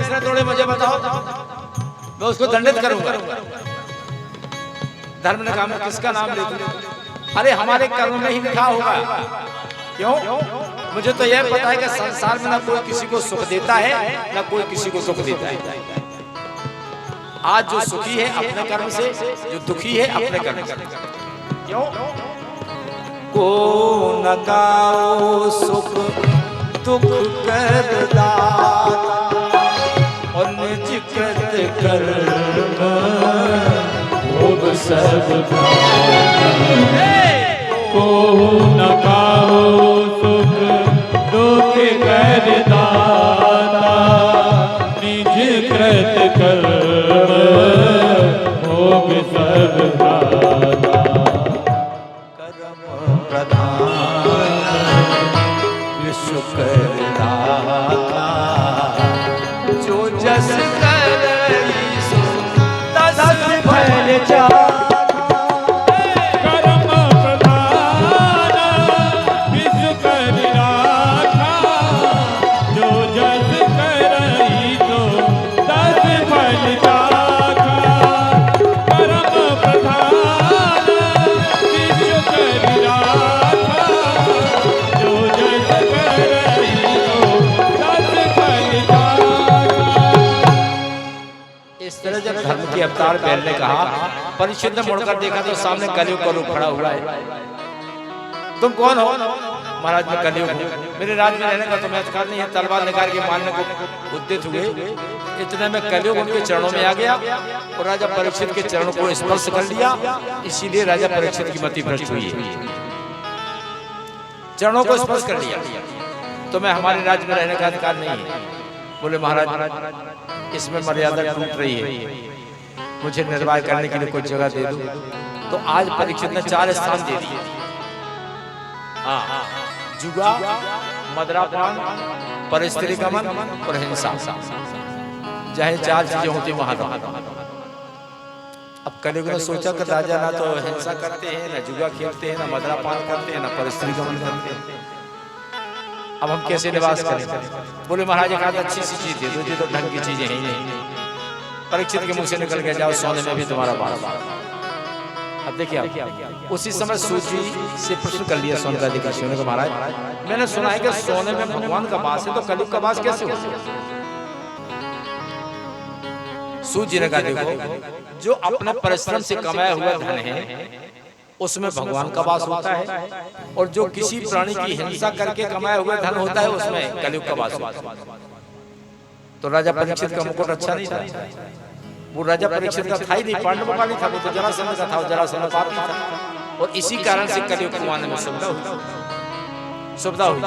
किसने तोड़े मुझे बताओ, मैं उसको दंडित करूंगा। धर्म ने कहा मैं किसका नाम ले दूं? अरे हमारे कर्म में ही लिखा होगा। क्यों? मुझे तो यह पता है कि संसार में ना कोई किसी को सुख देता है ना कोई किसी को दुख देता है। आज जो सुखी है अपने कर्म से, जो दुखी है अपने कर्म से। क्यों? को न गाओ सुख दुख कर दाता और निज कृत कर्म भोग सब को न गाओ सुख दुख कर दाता निज कृत कर्म भोग सब दाता। विश्व करदाता जो जस करई सो तस फल जाता। कर्म प्रधान विश्व कर राखा जो जस करई तो तस फल जाता। कर्म प्रधान विश्व कर राखा जो जस करई तो तस फल जाता। इस तरह जब धर्म के अवतार बैल ने कहा, परीक्षित ने मुड़कर देखा तो सामने कलयुग का रूप खड़ा हुआ है। तुम कौन हो? महाराज मैं कलयुग हूँ, मेरे राज्य में रहने का तुम्हें अधिकार नहीं है। तलवार निकाल के मारने को उद्यत हुए। इतने में कलयुग उनके चरणों में आ गया और राजा परीक्षित के चरणों को स्पर्श कर लिया। इसीलिए राजा परीक्षित की मति भ्रष्ट हुई है। चरणों को स्पर्श कर लिया, तुम्हें हमारे राज्य में रहने का अधिकार नहीं है। बोले महाराज इसमें मर्यादा टूट रही है, मुझे निर्वाह करने के लिए कोई जगह दे दो। तो आज परीक्षित ने 4 स्थान दे दिए। हाँ, जुआ, मदरापान, परस्त्री गमन और हिंसा। जहाँ 4 चीजें होती वहां रहो। अब कलयुग ने सोचा कि राजा ना तो हिंसा करते हैं, ना जुआ खेलते हैं, ना मदरापान करते हैं, ना परस्त्री गमन करते हैं। अब हम कैसे निवास करें? बोले महाराज एक आध अच्छी सी चीज दे दो, ये तो ढंग की चीजें हैं नहीं। परीक्षित के मुंह से निकल के जाओ सोने में भी तुम्हारा बात। अब देखिए आप उसी समय सूजी से प्रश्न कर लिया सोनकादि का शिव ने कहा महाराज मैंने सुना है कि सोने में भगवान का वास है, तो कलयुग का वास कैसे हो? सूजी ने कहा देखो जो अपने परिश्रम से कमाया हुआ धन है उसमें भगवान का वास होता है, और जो किसी प्राणी की हिंसा करके कमाया हुआ धन होता है उसमें कलयुग का वास होता है। तो राजा परीक्षित का मुकुट अच्छा नहीं था। वो राजा परीक्षित का था ही नहीं, पांडवों का नहीं था, वो तो जरासंध का था, जरासंध पापी था। और इसी कारण से कलयुग को आने में सुविधा हुई।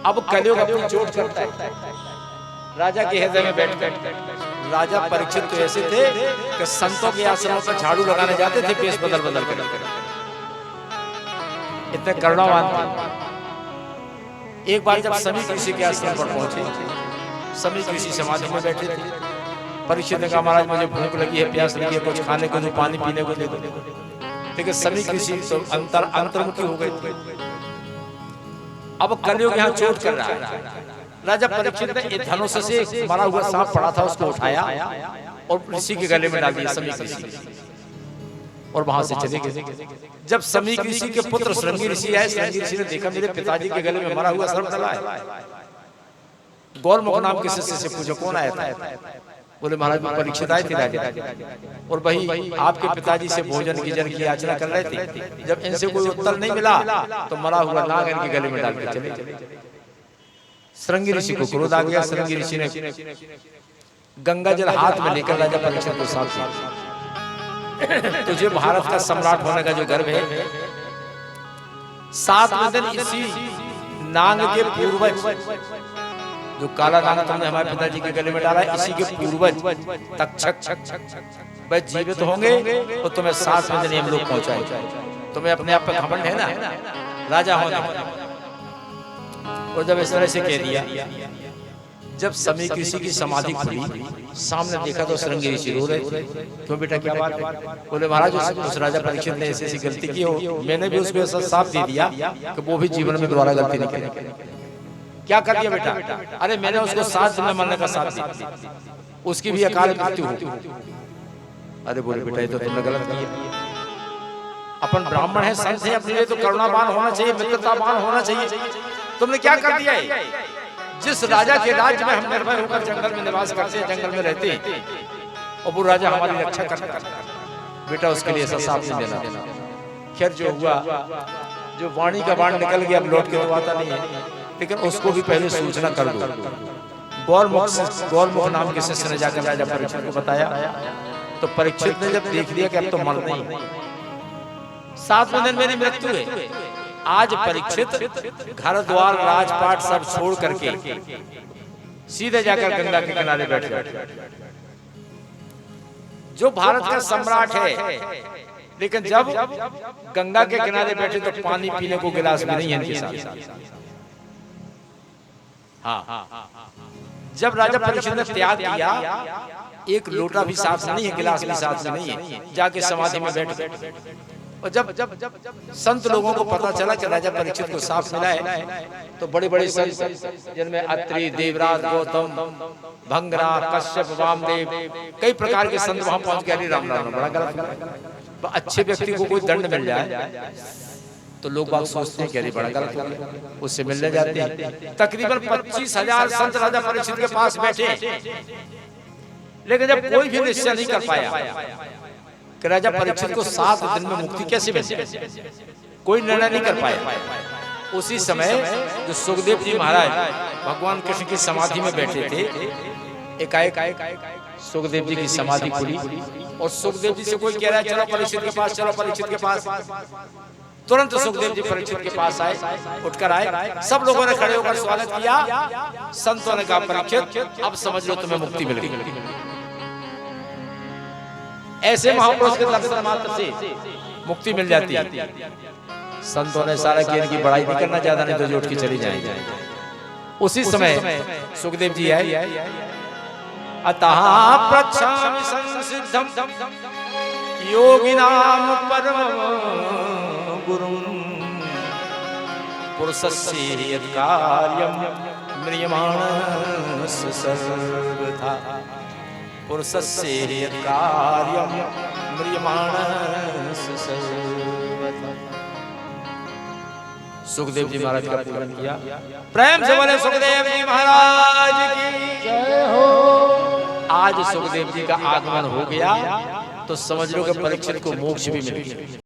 अब कलयुग अपनी चोट करता है राजा के हृदय में बैठकर। राजा परीक्षित तो ऐसे थे कि संतों के आश्रमों पर झाड़ू लगाने जाते थे पेश बदल बदल कर। इतने करुणावान थे। एक बार जब समीक ऋषि के आश्रम पर पहुंचे, समीक ऋषि समाधि में बैठे थे। परीक्षित ने कहा महाराज मुझे भूख लगी है, प्यास लगी है, कुछ खाने को दो, पानी पीने को दे दो। लेकिन समीक ऋषि तो अंतर्मुखी हो गए थे। अब कलयुग यहाँ चोट कर रहा है। राजा परीक्षित ने एक धनुष से मरा हुआ सांप पड़ा था उसको उठाया और ऋषि के गले में डाल दिया, समीक ऋषि, और वहां से चले गए। जब समीक ऋषि के पुत्र श्रृंगी ऋषि आए, श्रृंगी ऋषि ने देखा मेरे पिताजी के गले में मरा हुआ सर्प डला है। गौरमुख नाम के शिष्य से पूछो कौन आया था? बोले महाराज परीक्षित आए थे राजा, और वही आपके पिताजी से भोजन की जन की याचना कर रहे थे। जब इनसे कोई उत्तर नहीं मिला तो मरा हुआ नाग इनके गले में डाल के चले। श्रृंगी ऋषि को क्रोध आ गया। श्रृंगी ऋषि ने गंगा जल हाथ में लेकर राजा परीक्षित को साफ किया, तुझे भारत का सम्राट होने का जो गर्व है, 7वें दिन इसी नाग के पूर्वज, जो काला नाग तुमने हमारे पिताजी के गले में डाला है, इसी के पूर्वज तक्षक वह जीवित होंगे और तुम्हें 7वें दिन हम लोग पहुंचाएंगे। तुम्हें अपने आप पे घमंड है ना राजा होने। और जब इस तरह से कह दिया, जब समीक ऋषि की समाधि खुली, सामने देखा तो श्रृंगी ऋषि रो रहे थे। क्यों बेटा क्या बात है? बोले महाराज उस राजा परीक्षित ने ऐसी ऐसी गलती की हो, मैंने भी उसको ऐसा साफ दे दिया कि वो भी जीवन में दोबारा गलती नहीं करेगा। क्या कर दिया बेटा? अरे मैंने उसको 7 दिन में मरने का साथ दिया, उसकी भी अकाल मृत्यु हो। अरे बोले बेटा ये तो तुमने गलत किया, अपन ब्राह्मण है, संत है, अपने लिए तो करुणावान होना चाहिए, मित्रतावान होना चाहिए। तुमने क्या कर दिया है? जिस राजा के राज्य में हम निर्भय होकर जंगल में निवास करते हैं, जंगल में रहते हैं, और वो राजा हमारी रक्षा करता है, बेटा उसके लिए ऐसा साफ नहीं देना। खैर जो हुआ, जो वाणी का बाण निकल गया, अब लौट के तो आता नहीं है, लेकिन उसको भी पहले सूचना कर दो। गौरमुख नाम के शिष्य ने जाकर राजा परीक्षित को बताया, तो परीक्षित ने जब देख लिया कि अब तो मरना ही, 7वें दिन मेरी मृत्यु है। आज परीक्षित घर द्वार राजपाट सब छोड़ करके सीधे जाकर गंगा के किनारे बैठ गए। जो भारत का सम्राट है, लेकिन जब गंगा के किनारे बैठे तो पानी पीने को गिलास भी नहीं है इनके साथ। हाँ, जब राजा परीक्षित ने त्याग किया, एक लोटा भी साथ नहीं है, गिलास भी साथ नहीं है, जाके समाधि में बैठ गए। और जब संत लोगों को पता चला कि राजा परीक्षित को साफ मिला है, तो बड़े बड़े संत जिनमें अत्रि, देवराज, गौतम, भंगरा, कश्यप, वामदेव, कई प्रकार के संत वहां पहुंच गए। राम राम, बड़ा गलत। अच्छे व्यक्ति को कोई दंड मिल जाए तो लोग बात सोचते हैं कि अरे बड़ा गलत हो गया, उससे मिलने जाते हैं। तकरीबन 25,000 संत राजा परीक्षित के पास बैठे, लेकिन जब कोई भी निश्चय नहीं कर पाया कि राजा परीक्षित को 7 दिन में मुक्ति कैसे मिल जाए, कोई निर्णय नहीं कर पाया। उसी समय जो सुखदेव जी महाराज भगवान कृष्ण की समाधि में बैठे थे, एकाएक सुखदेव जी की समाधि खुली और सुखदेव जी से कोई कह रहा है चलो परीक्षित के पास, चलो परीक्षित के पास। तुरंत सुखदेव जी परीक्षित के पास आए, उठकर आए, सब लोगों ने खड़े होकर स्वागत किया। संतों ने कहा परीक्षित अब समझ लो तुम्हें मुक्ति मिल गई। ऐसे महापुरुष के दर्शन मात्र से मुक्ति मिल जाती है। संतों ने सारा किया कि बड़ाई नहीं करना, ज्यादा नहीं तो जो उठ के चली जाएंगे। उसी समय सुखदेव जी आए, अतः प्रच्छामि संसिद्धं योगिनां परम गुरुं पुरुषस्य यत् कार्यं म्रियमाणस्य सर्वथा, पुरुषस्य यत् कार्यं म्रियमाणस्य सर्वथा। सुखदेव जी महाराज का पूजन किया। प्रेम से बोले सुखदेव जी महाराज की जय हो। आज सुखदेव जी का आगमन हो गया तो समझ लो कि परीक्षित को मोक्ष भी मिल गया।